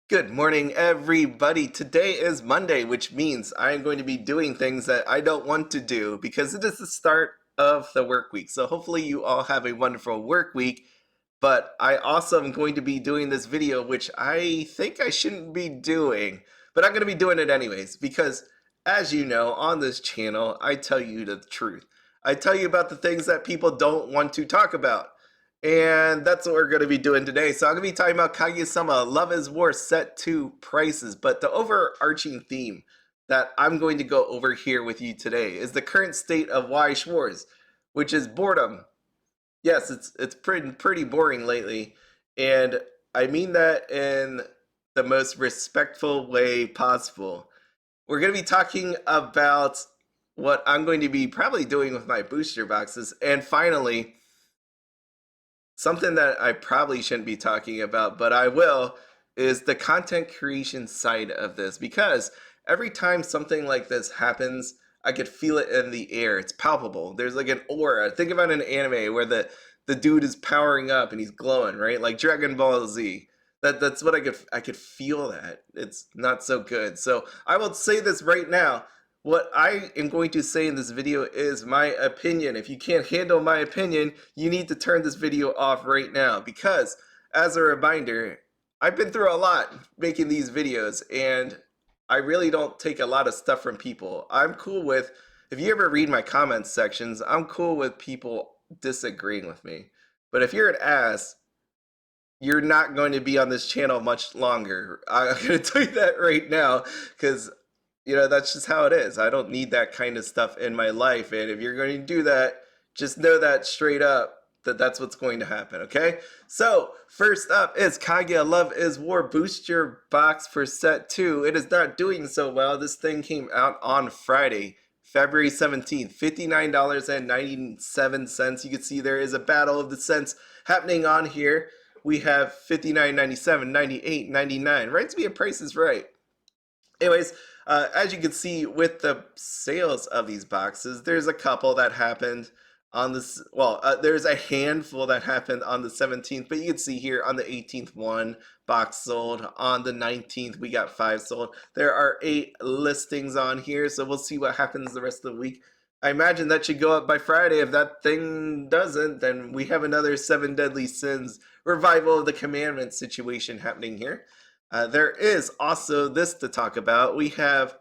Good morning, everybody. Today is Monday, which means I am going to be doing things that I don't want to do because it is the start of the work week. So hopefully you all have a wonderful work week. But I also am going to be doing this video, which I think I shouldn't be doing, but I'm going to be doing it anyways because, as you know, on this channel, I tell you the truth. I tell you about the things that people don't want to talk about. And that's what we're going to be doing today. So I'm going to be talking about Kaguya-sama, Love is War Set 2 prices. But the overarching theme that I'm going to go over here with you today is the current state of Weiss Schwarz, which is boredom. Yes, it's pretty boring lately. And I mean that in the most respectful way possible. We're going to be talking about what I'm going to be probably doing with my booster boxes. And finally, something that I probably shouldn't be talking about, but I will, is the content creation side of this because every time something like this happens, I could feel it in the air. It's palpable. There's like an aura. Think about an anime where the dude is powering up and he's glowing, right? Like Dragon Ball Z. That's what I could feel that. It's not so good. So I will say this right now. What I am going to say in this video is my opinion. If you can't handle my opinion, you need to turn this video off right now because, as a reminder, I've been through a lot making these videos and I really don't take a lot of stuff from people. I'm cool with, if you ever read my comments sections, I'm cool with people disagreeing with me. But if you're an ass, you're not going to be on this channel much longer. I'm going to tell you that right now because that's just how it is. I don't need that kind of stuff in my life. And if you're going to do that, just know that straight up that that's what's going to happen, okay? So, first up is Kaguya Love is War Booster Box for Set 2. It is not doing so well. This thing came out on Friday, February 17th, $59.97. You can see there is a battle of the cents happening on here. We have $59.97, $98, $99. Right to be a Price is Right. Anyways, as you can see with the sales of these boxes, there's a couple that happened on this. Well, there's a handful that happened on the 17th, but you can see here on the 18th, one box sold. On the 19th, we got 5 sold. There are 8 listings on here, so we'll see what happens the rest of the week. I imagine that should go up by Friday. If that thing doesn't, then we have another 7 Deadly Sins revival of the commandments situation happening here. There is also this to talk about. We have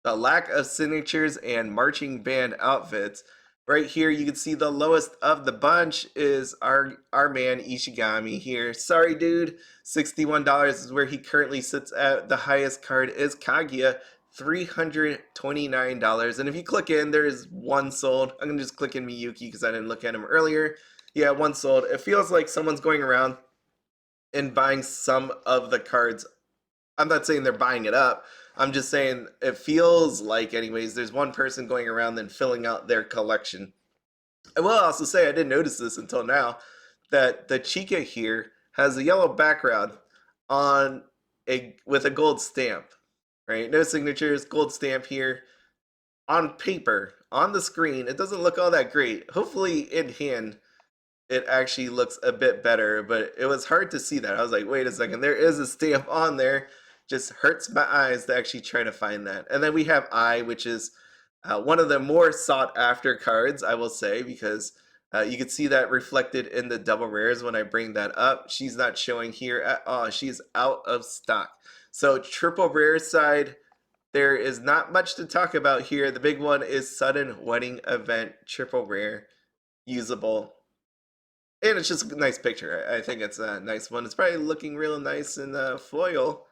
the lack of signatures and marching band outfits. Right here, you can see the lowest of the bunch is our man Ishigami here. Sorry, dude. $61 is where he currently sits at. The highest card is Kaguya, $329. And if you click in, there is one sold. I'm going to just click in Miyuki because I didn't look at him earlier. Yeah, one sold. It feels like someone's going around and buying some of the cards. I'm not saying they're buying it up. I'm just saying it feels like, anyways, there's one person going around and filling out their collection. I will also say, I didn't notice this until now, that the Chica here has a yellow background on with a gold stamp, right? No signatures, gold stamp here. On paper, on the screen, it doesn't look all that great. Hopefully in hand, it actually looks a bit better, but it was hard to see that. I was like, wait a second, there is a stamp on there. Just hurts my eyes to actually try to find that. And then we have I, which is one of the more sought after cards, I will say, because you can see that reflected in the double rares when I bring that up. She's not showing here at all. She's out of stock. So triple rare side, there is not much to talk about here. The big one is Sudden Wedding Event, triple rare, usable. And it's just a nice picture. I think it's a nice one. It's probably looking real nice in foil.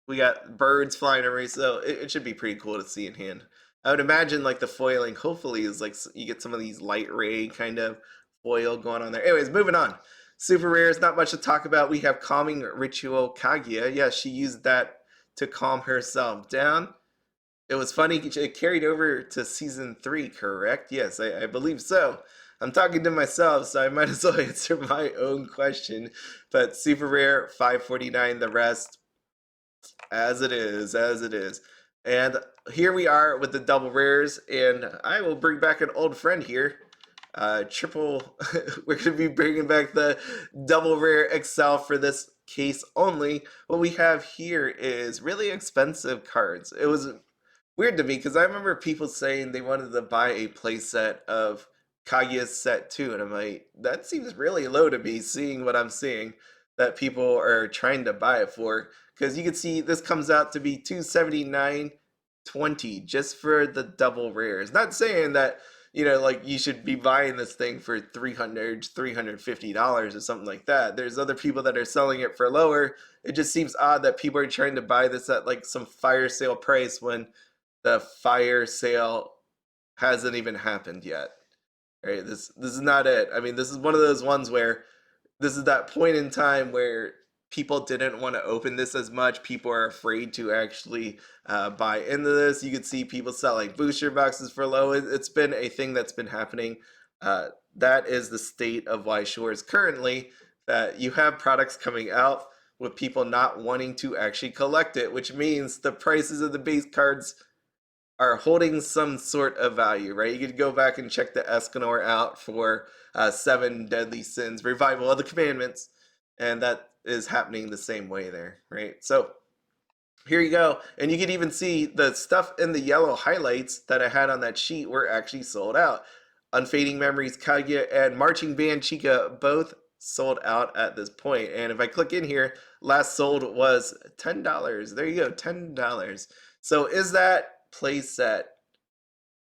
We got birds flying around, so it should be pretty cool to see in hand. I would imagine like the foiling hopefully is like you get some of these light ray kind of foil going on there. Anyways, moving on. Super rares, not much to talk about. We have Calming Ritual Kaguya. Yeah, she used that to calm herself down. It was funny, it carried over to season 3, correct? Yes, I believe so. I'm talking to myself, so I might as well answer my own question. But super rare, 549, the rest, as it is, as it is. And here we are with the double rares, and I will bring back an old friend here. Triple, we're going to be bringing back the double rare XL for this case only, what we have here is really expensive cards. It was weird to me because I remember people saying they wanted to buy a playset of Kaguya's set 2, and I'm like, that seems really low to me, seeing what I'm seeing that people are trying to buy it for. Because you can see this comes out to be 279.20 just for the double rares. Not saying that like you should be buying this thing for $350 or something like that. There's other people that are selling it for lower. It just seems odd that people are trying to buy this at like some fire sale price when the fire sale hasn't even happened yet. Right? This is not it. I mean, this is one of those ones where this is that point in time where people didn't want to open this as much. People are afraid to actually buy into this. You could see people selling booster boxes for low. It's been a thing that's been happening. That is the state of Weiss Schwarz currently, that you have products coming out with people not wanting to actually collect it, which means the prices of the base cards are holding some sort of value, right? You could go back and check the Escanor out for Seven Deadly Sins, Revival of the Commandments, and that is happening the same way there, right? So here you go. And you can even see the stuff in the yellow highlights that I had on that sheet were actually sold out. Unfading Memories Kaguya and Marching Band Chica both sold out at this point. And if I click in here, last sold was $10. There you go, $10. So is that playset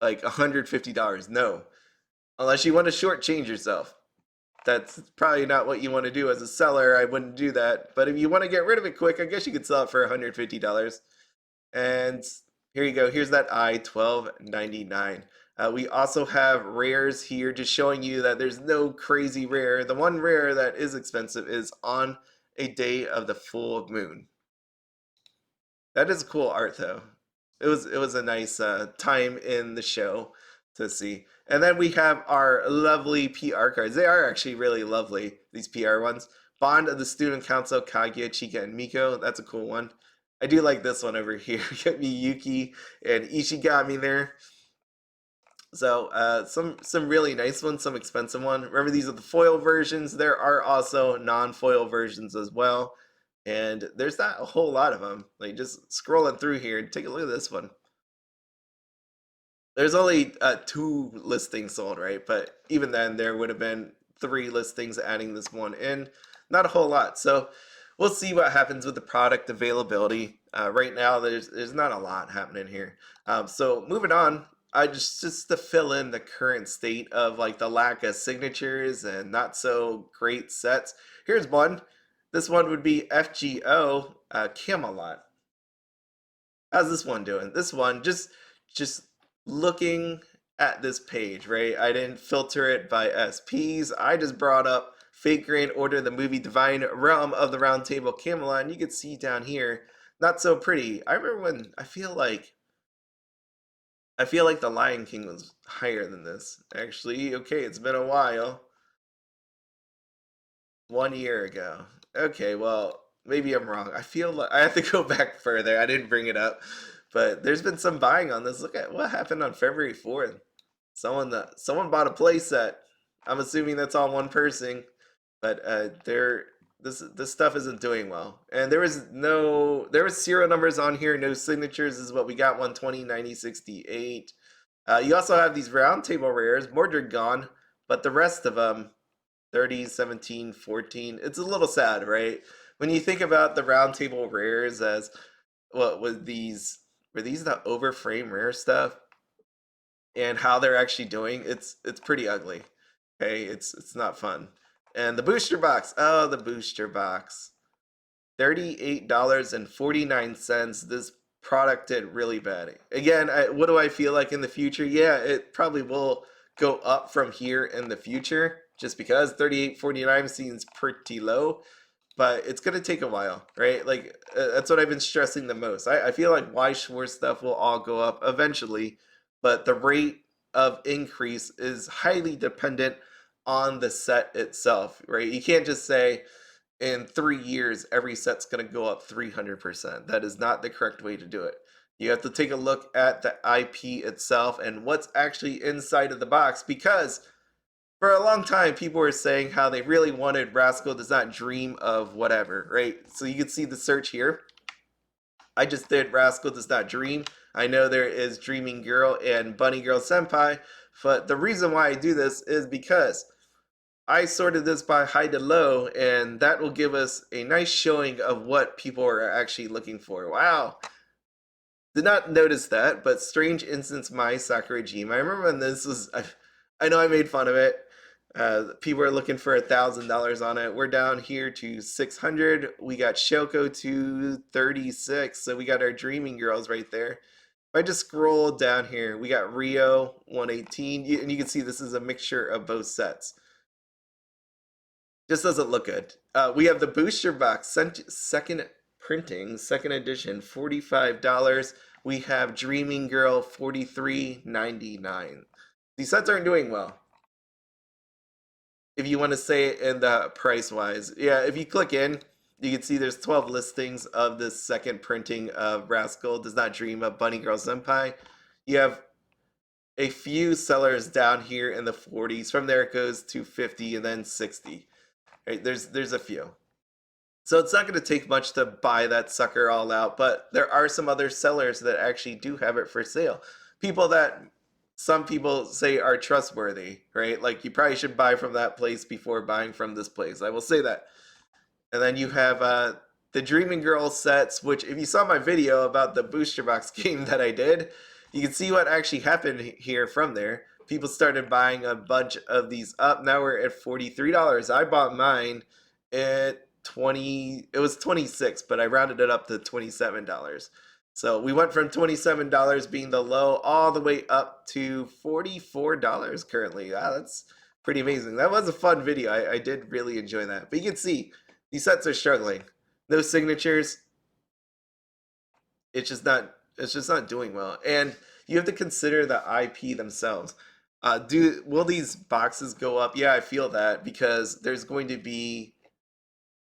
like $150? No. Unless you want to shortchange yourself. That's probably not what you want to do as a seller. I wouldn't do that. But if you want to get rid of it quick, I guess you could sell it for $150. And here you go. Here's that I-1299. We also have rares here, just showing you that there's no crazy rare. The one rare that is expensive is On a Day of the Full Moon. That is cool art, though. It was a nice time in the show to see. And then we have our lovely PR cards. They are actually really lovely, these PR ones. Bond of the Student Council, Kaguya, Chika, and Miko. That's a cool one. I do like this one over here. Get me Yuki and Ishigami there. So some really nice ones, some expensive one. Remember, these are the foil versions. There are also non-foil versions as well. And there's not a whole lot of them. Like, just scrolling through here, take a look at this one. There's only 2 listings sold, right? But even then, there would have been 3 listings adding this one in. Not a whole lot. So we'll see what happens with the product availability. Right now, there's not a lot happening here. So moving on, I just to fill in the current state of like the lack of signatures and not so great sets. Here's one. This one would be FGO Camelot. How's this one doing? This one, just looking at this page, right? I didn't filter it by SPs. I just brought up Fate Grand Order, the movie Divine Realm of the Round Table Camelot, and you can see down here, not so pretty. I remember when I feel like the Lion King was higher than this. Actually, okay, it's been a while. 1 year ago. Okay, well, maybe I'm wrong. I feel like I have to go back further. I didn't bring it up, but there's been some buying on this. Look at what happened on February 4th. Someone bought a playset. I'm assuming that's all one person, but this stuff isn't doing well. And there was serial numbers on here, no signatures. This is what we got: 120, 90, 68. You also have these round table rares. Mordred gone, but the rest of them 30, 17, 14. It's a little sad, right? When you think about the round table rares as what was these were these the overframe rare stuff and how they're actually doing, it's pretty ugly. Okay, it's not fun. And the booster box, oh, the booster box. $38.49. This product did really bad. Again, what do I feel like in the future? Yeah, it probably will go up from here in the future, just because 38.49 seems pretty low, but it's gonna take a while, right? Like that's what I've been stressing the most. I feel like Weiss Schwarz stuff will all go up eventually, but the rate of increase is highly dependent on the set itself, right? You can't just say in 3 years every set's going to go up 300%. That is not the correct way to do it. You have to take a look at the IP itself and what's actually inside of the box, because For a long time, people were saying how they really wanted Rascal Does Not Dream of whatever, right? So you can see the search here. I just did Rascal Does Not Dream. I know there is Dreaming Girl and Bunny Girl Senpai, but the reason why I do this is because I sorted this by high to low, and that will give us a nice showing of what people are actually looking for. Wow. Did not notice that, but Strange Instance My Sakura Jima. I remember when this was, I know I made fun of it. People are looking for $1,000 on it. We're down here to 600. We got Shoko to 36. So we got our Dreaming Girls right there. If I just scroll down here, we got Rio 118, and you can see this is a mixture of both sets. Just doesn't look good. We have the booster box, second printing, second edition, $45. We have Dreaming Girl, $43.99. These sets aren't doing well. If you want to say it in the price wise, yeah, if you click in, you can see there's 12 listings of this second printing of Rascal Does Not Dream of Bunny Girl Senpai. You have a few sellers down here in the 40s. From there it goes to 50 and then 60. Right, there's a few. So it's not going to take much to buy that sucker all out, but there are some other sellers that actually do have it for sale. People that some people say are trustworthy, right? Like you probably should buy from that place before buying from this place. I will say that. And then you have the Dreaming Girl sets, which if you saw my video about the booster box game that I did, you can see what actually happened here from there. People started buying a bunch of these up. Now we're at $43. I bought mine at 20, it was 26, but I rounded it up to $27. So we went from $27 being the low all the way up to $44 currently. Wow, that's pretty amazing. That was a fun video. I did really enjoy that. But you can see these sets are struggling. No signatures. It's just not doing well. And you have to consider the IP themselves. Will these boxes go up? Yeah, I feel that because there's going to be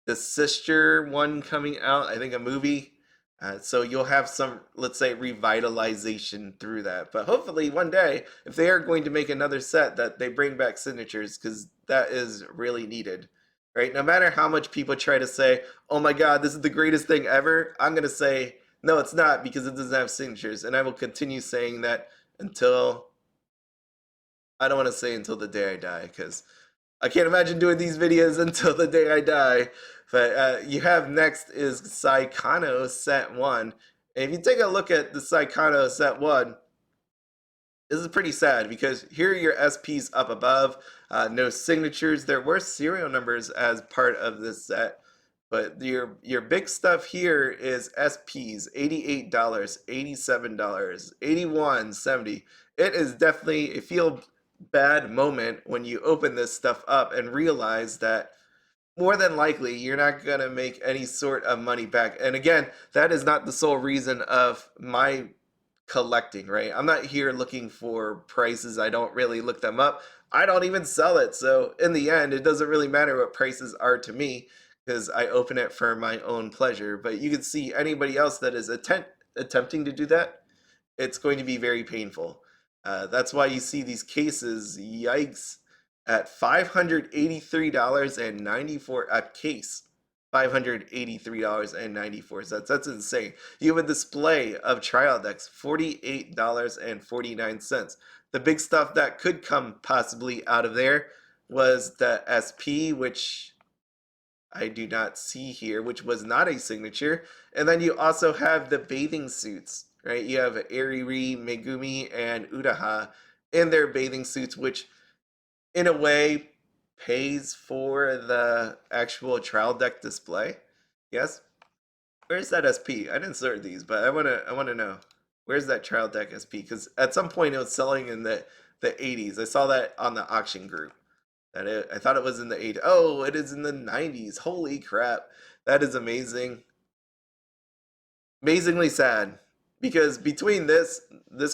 the sister one coming out, I think a movie. So you'll have some, let's say, revitalization through that. But hopefully one day, if they are going to make another set, that they bring back signatures because that is really needed. Right? No matter how much people try to say, oh my God, this is the greatest thing ever, I'm going to say, no, it's not because it doesn't have signatures. And I will continue saying that until, I don't want to say until the day I die because I can't imagine doing these videos until the day I die. But you have next is Saekano Set 1. And if you take a look at the Saekano Set 1, this is pretty sad because here are your SPs up above. No signatures. There were serial numbers as part of this set. But your big stuff here is SPs, $88, $87, $81.70. It is definitely a feel bad moment when you open this stuff up and realize that more than likely you're not going to make any sort of money back. And again, that is not the sole reason of my collecting, right? I'm not here looking for prices. I don't really look them up. I don't even sell it. So in the end, it doesn't really matter what prices are to me because I open it for my own pleasure. But you can see anybody else that is attempting to do that, it's going to be very painful. That's why you see these cases, yikes, at $583.94 a case. $583.94. That's insane. You have a display of trial decks, $48.49. The big stuff that could come possibly out of there was the SP, which I do not see here, which was not a signature. And then you also have the bathing suits, right? You have Eriri, Megumi, and Utaha in their bathing suits, which in a way pays for the actual trial deck display. Yes? Where's that SP? I didn't sort these, but I wanna know. Where's that trial deck SP? Because at some point it was selling in the 80s. I saw that on the auction group. I thought it was in the 80s. Oh, it is in the 90s. Holy crap. That is amazing. Amazingly sad. Because between this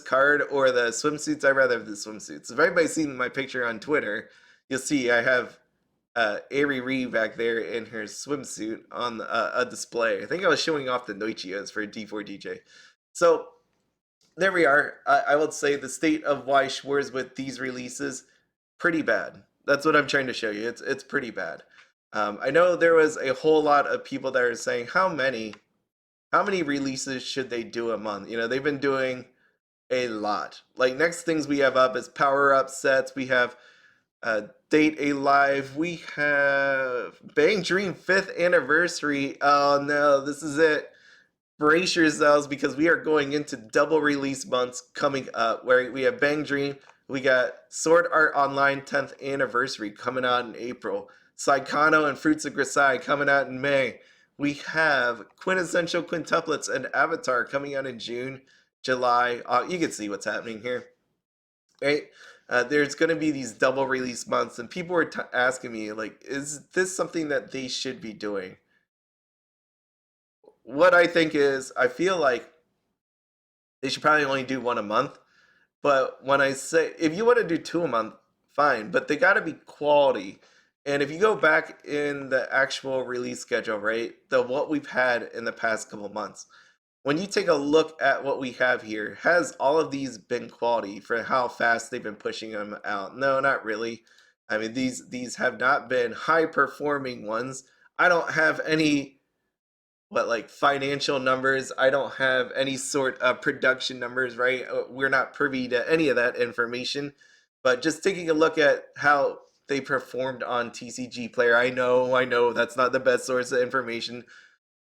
card or the swimsuits, I'd rather have the swimsuits. If anybody's seen my picture on Twitter, you'll see I have Ari Ree back there in her swimsuit on a display. I think I was showing off the Noichias for D4DJ. So there we are. I would say the state of Weiss Schwarz with these releases, pretty bad. That's what I'm trying to show you. It's pretty bad. I know there was a whole lot of people that are saying how many releases should they do a month? They've been doing a lot. Like next things we have up is power up sets. We have Date A Live. We have Bang Dream 5th anniversary. Oh no, this is it. Brace yourselves because we are going into double release months coming up where we have Bang Dream. We got Sword Art Online 10th anniversary coming out in April. Saekano and Fruits of Grisai coming out in May. We have Quintessential Quintuplets and Avatar coming out in June, July. You can see what's happening here, right? There's going to be these double release months, and people were asking me, like, is this something that they should be doing? What I think is, I feel like they should probably only do one a month. But when I say, if you want to do two a month, fine, but they got to be quality. And if you go back in the actual release schedule, right, the what we've had in the past couple months, when you take a look at what we have here, has all of these been quality for how fast they've been pushing them out? No, not really. I mean, these have not been high performing ones. I don't have any like financial numbers. I don't have any sort of production numbers, right? We're not privy to any of that information. But just taking a look at how they performed on TCG Player, I know that's not the best source of information,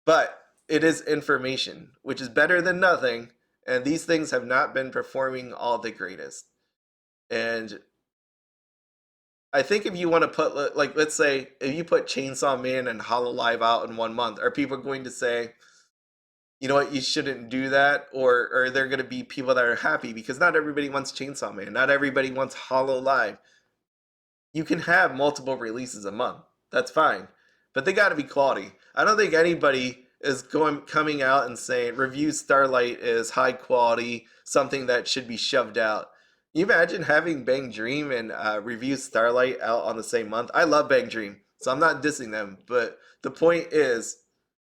but it is information, which is better than nothing. And these things have not been performing all the greatest. And I think if you want to put, like, let's say if you put Chainsaw Man and Hololive out in 1 month, are people going to say, you know what, you shouldn't do that? Or are there going to be people that are happy? Because not everybody wants Chainsaw Man. Not everybody wants Hololive. You can have multiple releases a month. That's fine. But they got to be quality. I don't think anybody is coming out and saying Review Starlight is high quality, something that should be shoved out. Can you imagine having Bang Dream and Review Starlight out on the same month? I love Bang Dream, so I'm not dissing them. But the point is,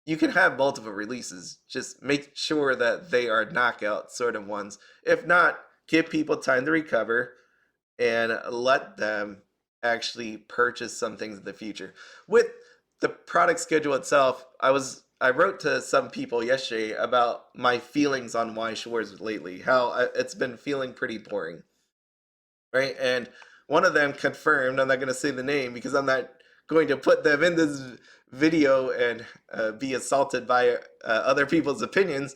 you can have multiple releases. Just make sure that they are knockout sort of ones. If not, give people time to recover and let them actually purchase some things in the future. With the product schedule itself, I wrote to some people yesterday about my feelings on Weiss Schwarz lately, how it's been feeling pretty boring, right? And one of them confirmed, I'm not going to say the name because I'm not going to put them in this video and be assaulted by other people's opinions,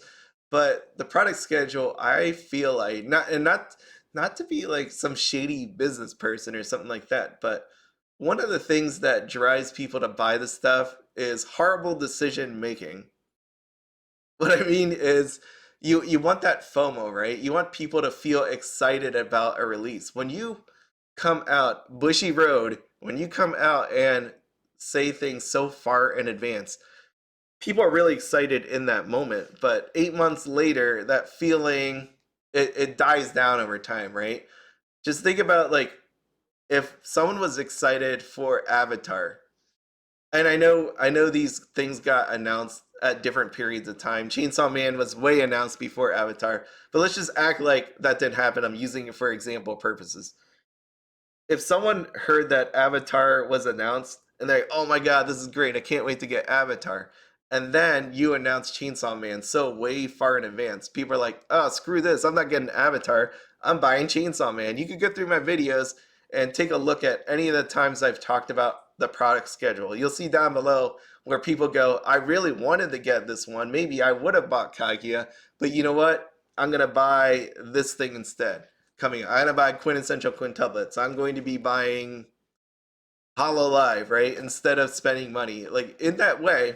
but the product schedule, I feel like, not to be like some shady business person or something like that, but one of the things that drives people to buy the stuff is horrible decision making. What I mean is, you want that FOMO, right? You want people to feel excited about a release. When you come out Bushiroad, when you come out and say things so far in advance, people are really excited in that moment. But 8 months later, that feeling, it dies down over time, right? Just think about, like, if someone was excited for Avatar, and I know these things got announced at different periods of time. Chainsaw Man was way announced before Avatar, but let's just act like that didn't happen. I'm using it for example purposes. If someone heard that Avatar was announced and they're like, oh my god, this is great, I can't wait to get Avatar, and then you announce Chainsaw Man so way far in advance, people are like, oh, screw this, I'm not getting Avatar, I'm buying Chainsaw Man. You could go through my videos and take a look at any of the times I've talked about the product schedule. You'll see down below where people go, I really wanted to get this one, maybe I would have bought Kaguya, but you know what, I'm gonna buy this thing instead. Coming, I'm gonna buy Quintessential Quintuplets, I'm going to be buying Hololive, right, instead of spending money. Like, in that way,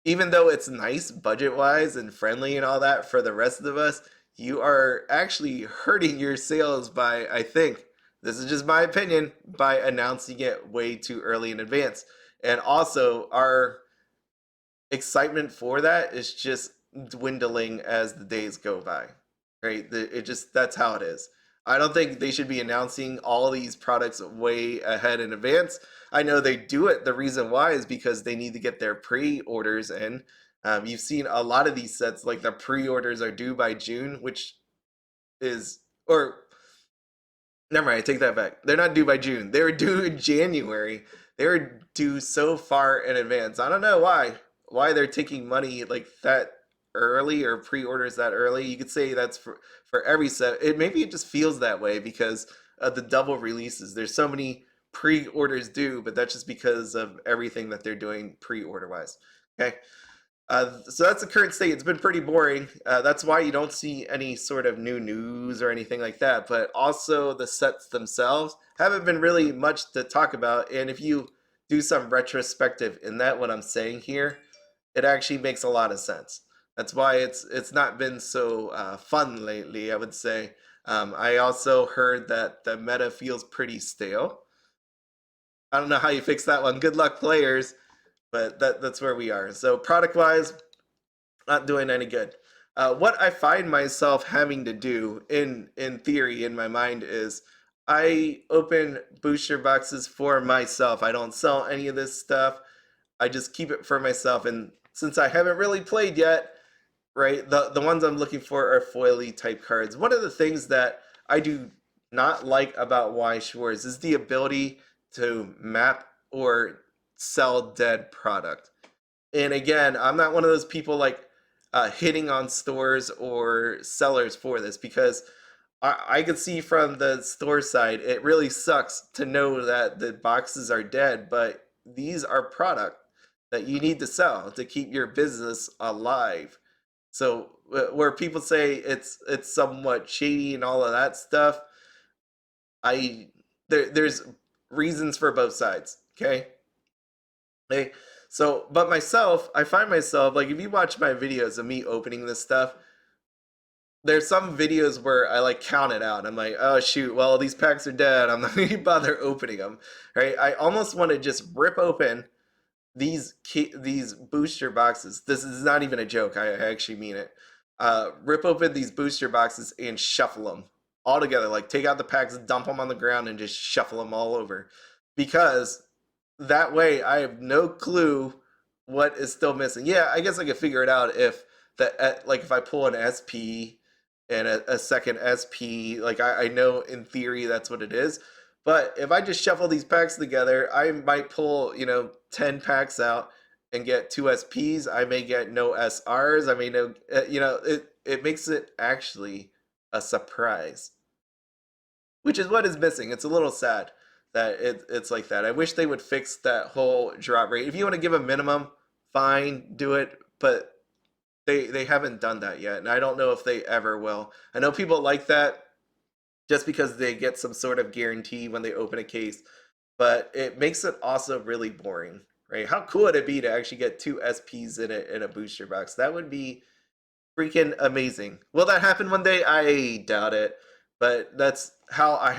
even though it's nice budget wise and friendly and all that for the rest of us, you are actually hurting your sales by, I think, this is just my opinion, by announcing it way too early in advance. And also, our excitement for that is just dwindling as the days go by, right? It just, that's how it is. I don't think they should be announcing all these products way ahead in advance. I know they do it. The reason why is because they need to get their pre-orders in. You've seen a lot of these sets, like the pre-orders are due by June, which is, or Never mind, I take that back. They're not due by June. They were due in January. They were due so far in advance. I don't know why. Why they're taking money like that early or pre-orders that early. You could say that's for every set. It just feels that way because of the double releases. There's so many pre-orders due, but that's just because of everything that they're doing pre-order wise. Okay. So that's the current state. It's been pretty boring. That's why you don't see any sort of new news or anything like that. But also, the sets themselves haven't been really much to talk about. And if you do some retrospective in that, what I'm saying here, it actually makes a lot of sense. That's why it's not been so fun lately, I would say. I also heard that the meta feels pretty stale. I don't know how you fix that one. Good luck, players. But that's where we are. So product wise, not doing any good. What I find myself having to do in theory in my mind is I open booster boxes for myself. I don't sell any of this stuff. I just keep it for myself. And since I haven't really played yet, right, the ones I'm looking for are foily type cards. One of the things that I do not like about Weiss Schwarz is the ability to map or sell dead product. And again, I'm not one of those people like hitting on stores or sellers for this because I could see from the store side, it really sucks to know that the boxes are dead, but these are product that you need to sell to keep your business alive. So where people say it's somewhat shady and all of that stuff, I there's reasons for both sides. Okay. Hey, so, but myself, I find myself like if you watch my videos of me opening this stuff, there's some videos where I like count it out. I'm like, oh shoot, well these packs are dead. I'm not gonna bother opening them, right? I almost want to just rip open these booster boxes. This is not even a joke. I actually mean it. Rip open these booster boxes and shuffle them all together. Like take out the packs, dump them on the ground, and just shuffle them all over, because that way I have no clue what is still missing. Yeah, I guess I could figure it out if like if I pull an SP and a second SP, like I know in theory that's what it is. But if I just shuffle these packs together, I might pull, 10 packs out and get two SPs. I may get no SRs. I may know, it makes it actually a surprise, which is what is missing. It's a little sad that it's like that. I wish they would fix that whole drop rate. If you want to give a minimum, fine, do it, but they haven't done that yet, and I don't know if they ever will. I know people like that just because they get some sort of guarantee when they open a case, but it makes it also really boring, right? How cool would it be to actually get two SPs in a booster box? That would be freaking amazing. Will that happen one day? I doubt it. But that's how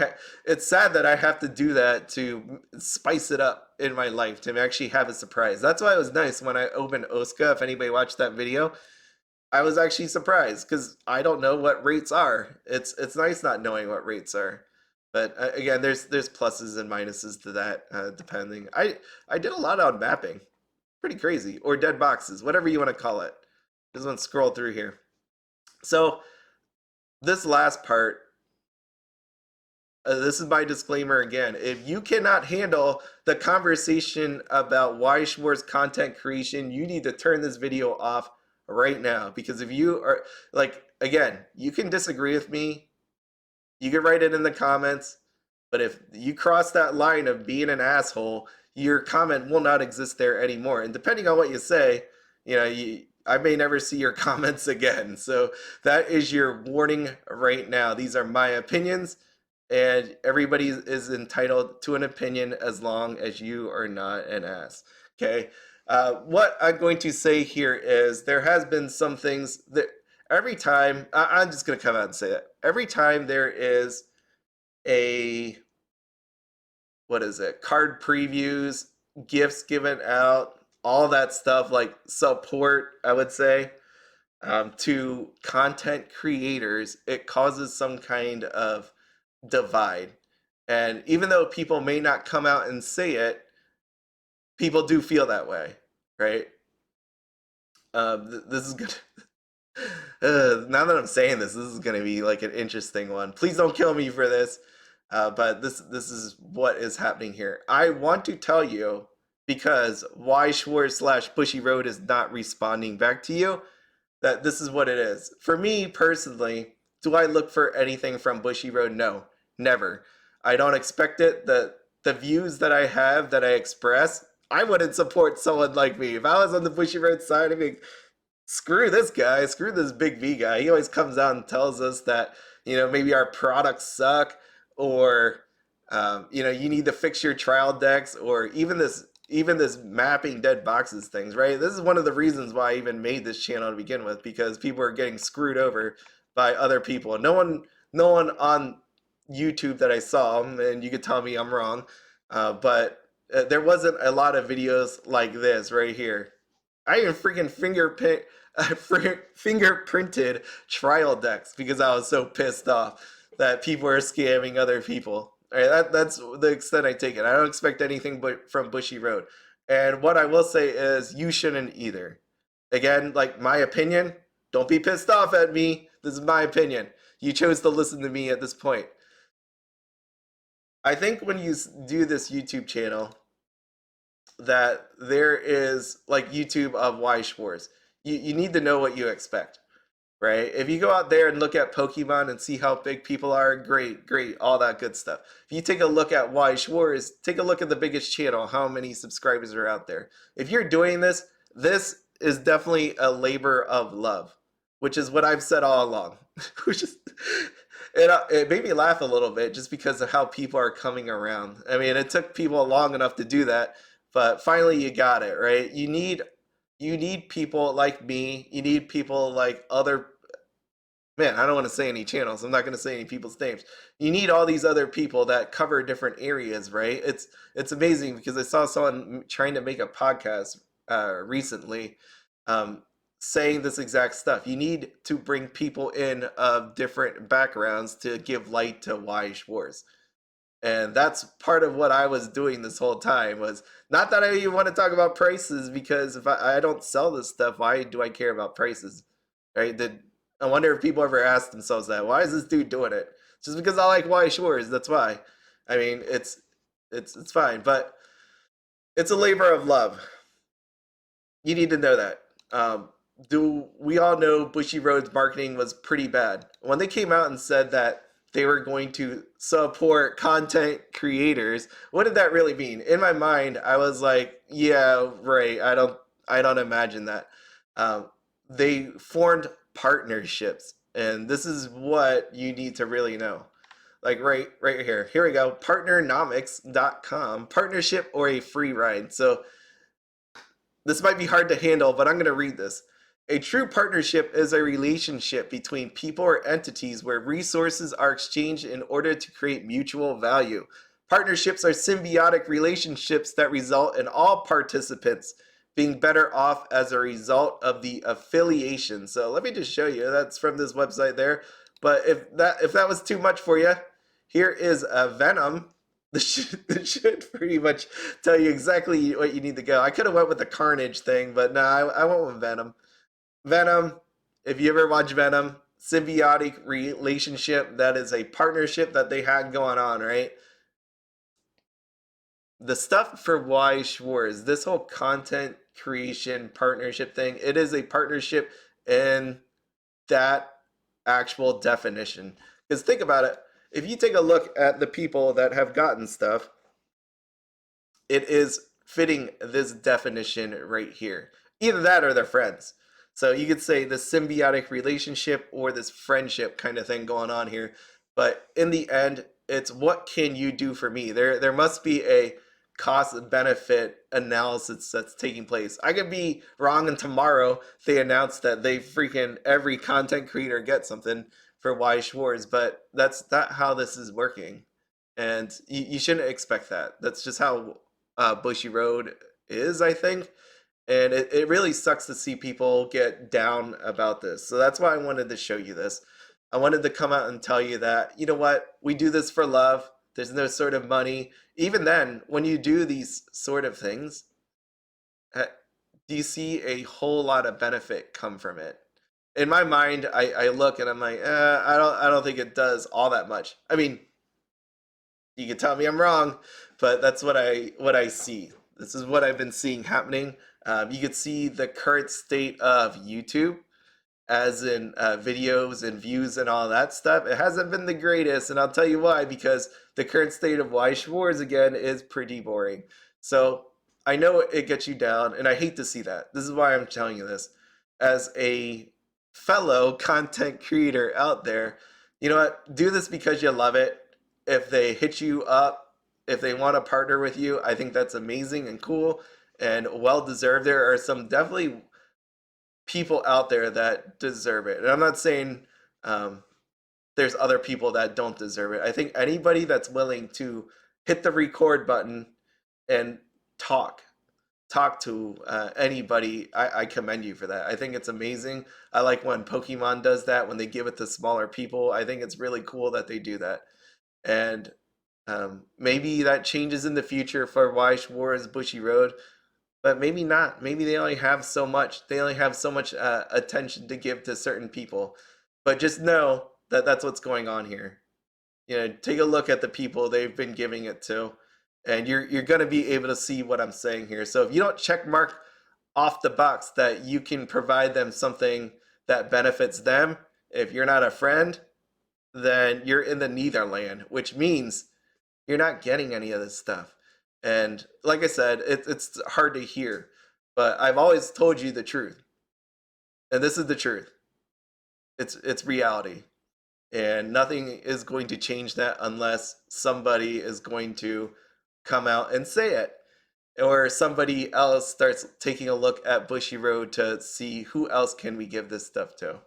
it's sad that I have to do that to spice it up in my life to actually have a surprise. That's why it was nice when I opened Oscar. If anybody watched that video, I was actually surprised because I don't know what rates are. It's nice not knowing what rates are. But again, there's pluses and minuses to that depending. I did a lot on mapping, pretty crazy, or dead boxes, whatever you want to call it. Just want to scroll through here. So this last part, this is my disclaimer again. If you cannot handle the conversation about Weiss Schwarz content creation, you need to turn this video off right now. Because if you are, like, again, you can disagree with me. You can write it in the comments. But if you cross that line of being an asshole, your comment will not exist there anymore. And depending on what you say, I may never see your comments again. So that is your warning right now. These are my opinions, and everybody is entitled to an opinion as long as you are not an ass. Okay. What I'm going to say here is there has been some things that every time I'm just going to come out and say that every time there is a what is it, card previews, gifts given out, all that stuff, like support, I would say, to content creators, it causes some kind of divide. And even though people may not come out and say it, people do feel that way, right? This is good. Now that I'm saying this is going to be like an interesting one. Please don't kill me for this. But this is what is happening here. I want to tell you because Weiss Schwarz slash Bushiroad is not responding back to you that this is what it is. For me personally, do I look for anything from Bushiroad? No, never. I don't expect it. The views that I have that I express, I wouldn't support someone like me. If I was on the Bushiroad side, I'd be screw this guy, screw this big V guy. He always comes out and tells us that, maybe our products suck, or you need to fix your trial decks, or even this mapping dead boxes things, right? This is one of the reasons why I even made this channel to begin with, because people are getting screwed over by other people. No one on YouTube that I saw, and you could tell me I'm wrong, but there wasn't a lot of videos like this right here. I even freaking fingerprinted trial decks because I was so pissed off that people are scamming other people. All right, that's the extent I take it. I don't expect anything but from Bushiroad. And what I will say is you shouldn't either. Again, like my opinion, don't be pissed off at me. This is my opinion. You chose to listen to me at this point. I think when you do this YouTube channel, that there is like YouTube of Weiss Schwarz. You need to know what you expect, right? If you go out there and look at Pokemon and see how big people are, great, great, all that good stuff. If you take a look at Weiss Schwarz, take a look at the biggest channel, how many subscribers are out there. If you're doing this, this is definitely a labor of love, which is what I've said all along. which is it made me laugh a little bit just because of how people are coming around. I mean, it took people long enough to do that, but finally you got it, right? You need people like me. You need people like other, man, I don't want to say any channels. I'm not going to say any people's names. You need all these other people that cover different areas, right? It's amazing because I saw someone trying to make a podcast recently, um, saying this exact stuff. You need to bring people in of different backgrounds to give light to Weiss Schwarz. And that's part of what I was doing this whole time. Was not that I even want to talk about prices, because if I don't sell this stuff, why do I care about prices, right? I wonder if people ever ask themselves that? Why is this dude doing it? Just because I like Weiss Schwarz, that's why. I mean, it's fine, but it's a labor of love. You need to know that. Do we all know Bushiroad's marketing was pretty bad when they came out and said that they were going to support content creators? What did that really mean? In my mind, I was like, yeah, right. I don't imagine that. Um, they formed partnerships, and this is what you need to really know. Like right here. Here we go. Partnernomics.com. Partnership or a free ride. So this might be hard to handle, but I'm going to read this. A true partnership is a relationship between people or entities where resources are exchanged in order to create mutual value. Partnerships are symbiotic relationships that result in all participants being better off as a result of the affiliation. So let me just show you. That's from this website there. But if that was too much for you, here is a Venom. This should pretty much tell you exactly what you need to go. I could have went with the Carnage thing, but no, I went with Venom. Venom, if you ever watch Venom, symbiotic relationship, that is a partnership that they had going on, right? The stuff for Weiss Schwarz, this whole content creation partnership thing, it is a partnership in that actual definition. Because think about it, if you take a look at the people that have gotten stuff, it is fitting this definition right here. Either that or they're friends. So you could say the symbiotic relationship or this friendship kind of thing going on here. But in the end, it's what can you do for me? There must be a cost benefit analysis that's taking place. I could be wrong, and tomorrow they announce that they freaking every content creator gets something for Weiss Schwarz, but that's not how this is working. And you shouldn't expect that. That's just how Bushiroad is, I think. And it really sucks to see people get down about this. So that's why I wanted to show you this. I wanted to come out and tell you that, you know what, we do this for love. There's no sort of money. Even then, when you do these sort of things, do you see a whole lot of benefit come from it? In my mind, I look and I'm like, I don't think it does all that much. I mean, You can tell me I'm wrong, but that's what I see. This is what I've been seeing happening. You could see the current state of YouTube, as in videos and views and all that stuff. It hasn't been the greatest, and I'll tell you why. Because the current state of Weiss Schwarz again is pretty boring. So I know it gets you down, and I hate to see that. This is why I'm telling you this, as a fellow content creator out there. You know what? Do this because you love it. If they hit you up, if they want to partner with you, I think that's amazing and cool and well deserved. There are some definitely people out there that deserve it. And I'm not saying um, there's other people that don't deserve it. I think anybody that's willing to hit the record button and talk, talk to anybody, I commend you for that. I think it's amazing. I like when Pokemon does that, when they give it to smaller people. I think it's really cool that they do that. And maybe that changes in the future for Weiss Schwarz Bushiroad, but maybe not. Maybe they only have so much. They only have so much attention to give to certain people. But just know that that's what's going on here. You know, take a look at the people they've been giving it to, and you're gonna be able to see what I'm saying here. So if you don't check mark off the box that you can provide them something that benefits them, if you're not a friend, then you're in the neither land, which means you're not getting any of this stuff. And like I said, it's hard to hear, but I've always told you the truth, and this is the truth. It's reality, and nothing is going to change that unless somebody is going to come out and say it, or somebody else starts taking a look at Bushiroad to see who else can we give this stuff to.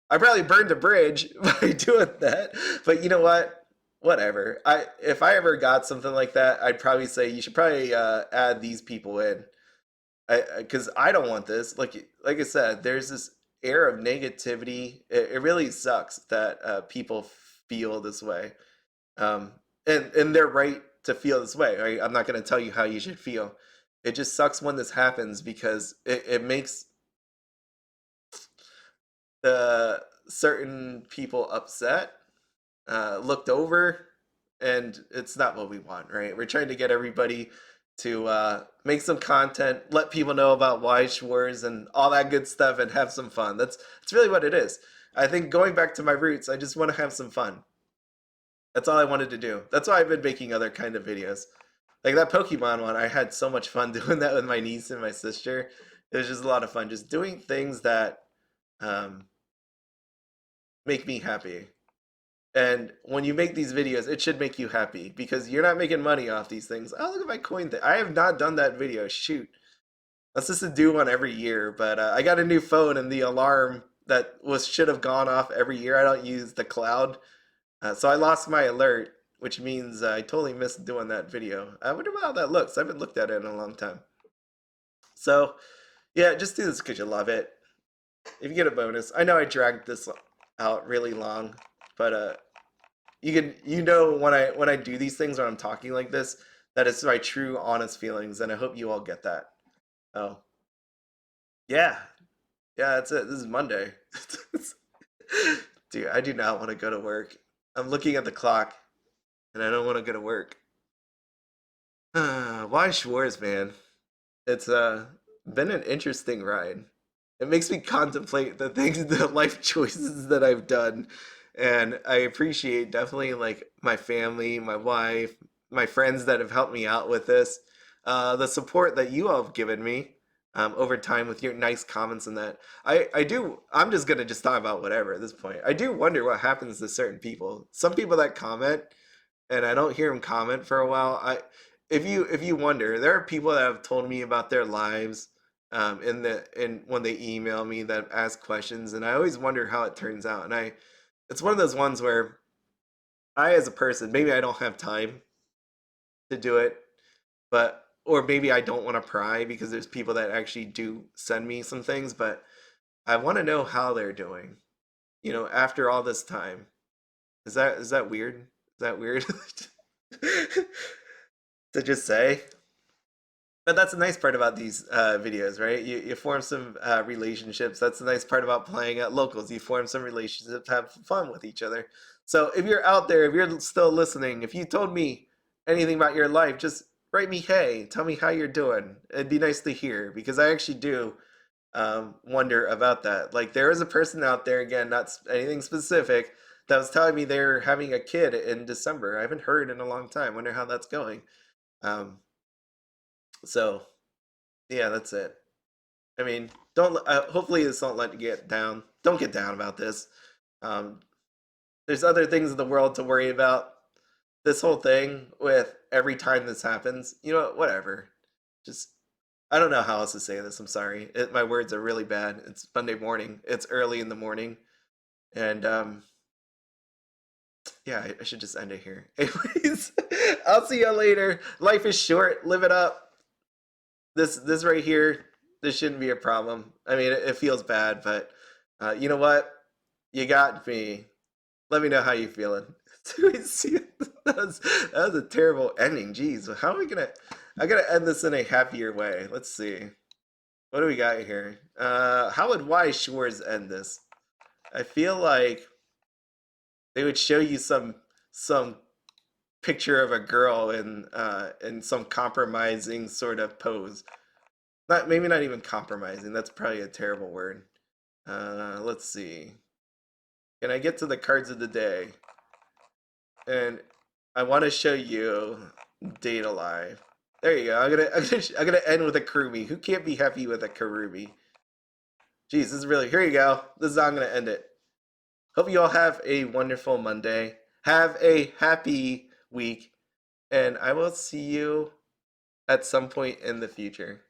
I probably burned a bridge by doing that, but you know what? Whatever. I If I ever got something like that, I'd probably say you should probably add these people in. Because I don't want this. Like I said, there's this air of negativity. It really sucks that people feel this way, um, and they're right to feel this way. Right? I'm not going to tell you how you should feel. It just sucks when this happens because it makes the certain people upset, looked over, and it's not what we want, right? We're trying to get everybody to make some content, let people know about Weiss Schwarz and all that good stuff, and have some fun. That's really what it is. I think going back to my roots, I just want to have some fun. That's all I wanted to do. That's why I've been making other kind of videos. Like that Pokemon one, I had so much fun doing that with my niece and my sister. It was just a lot of fun, just doing things that um, make me happy. And when you make these videos, it should make you happy because you're not making money off these things. Oh, look at my coin thing. I have not done that video. Shoot. That's just to do one every year. But I got a new phone and the alarm that was should have gone off every year. I don't use the cloud. So I lost my alert, which means I totally missed doing that video. I wonder how that looks. I haven't looked at it in a long time. So yeah, just do this because you love it. If you get a bonus, I know I dragged this out really long, but you know when I do these things when I'm talking like this, that it's my true honest feelings, and I hope you all get that. Oh yeah, yeah, that's it. This is Monday. Dude, I do not want to go to work. I'm looking at the clock and I don't want to go to work. Why Schwartz, man? It's been an interesting ride. It makes me contemplate the things, the life choices that I've done, and I appreciate definitely like my family, my wife, my friends that have helped me out with this, the support that you all have given me over time with your nice comments and that. I do. I'm just gonna just talk about whatever at this point. I do wonder what happens to certain people. Some people that comment and I don't hear them comment for a while. If you wonder, there are people that have told me about their lives, in when they email me that ask questions, and I always wonder how it turns out. And it's one of those ones where I, as a person, maybe I don't have time to do it, but or maybe I don't want to pry because there's people that actually do send me some things, but I want to know how they're doing. You know, after all this time, is that weird? Is that weird? To just say. But that's the nice part about these videos, right? You form some relationships. That's the nice part about playing at locals. You form some relationships, have fun with each other. So if you're out there, if you're still listening, if you told me anything about your life, just write me, hey, tell me how you're doing. It'd be nice to hear because I actually do wonder about that. Like there is a person out there, again, not anything specific, that was telling me they're having a kid in December. I haven't heard in a long time. Wonder how that's going. Um, so yeah, that's it. I mean, don't. Hopefully, this won't let you get down. Don't get down about this. Um, there's other things in the world to worry about. This whole thing with every time this happens, you know, whatever. Just I don't know how else to say this. I'm sorry. My words are really bad. It's Monday morning. It's early in the morning, and yeah, I should just end it here. Anyways, I'll see you later. Life is short. Live it up. This right here, this shouldn't be a problem. I mean, it feels bad, but you know what? You got me. Let me know how you feeling. That was a terrible ending. Jeez, how am I gonna? I gotta end this in a happier way. Let's see. What do we got here? How would Weiss Schwarz end this? I feel like they would show you some picture of a girl in some compromising sort of pose. Not maybe not even compromising. That's probably a terrible word. Let's see. Can I get to the cards of the day? And I want to show you Data Live. There you go. I'm gonna end with a Kurumi. Who can't be happy with a Kurumi? Jeez, this is really. Here you go. This is how I'm gonna end it. Hope you all have a wonderful Monday. Have a happy week, and I will see you at some point in the future.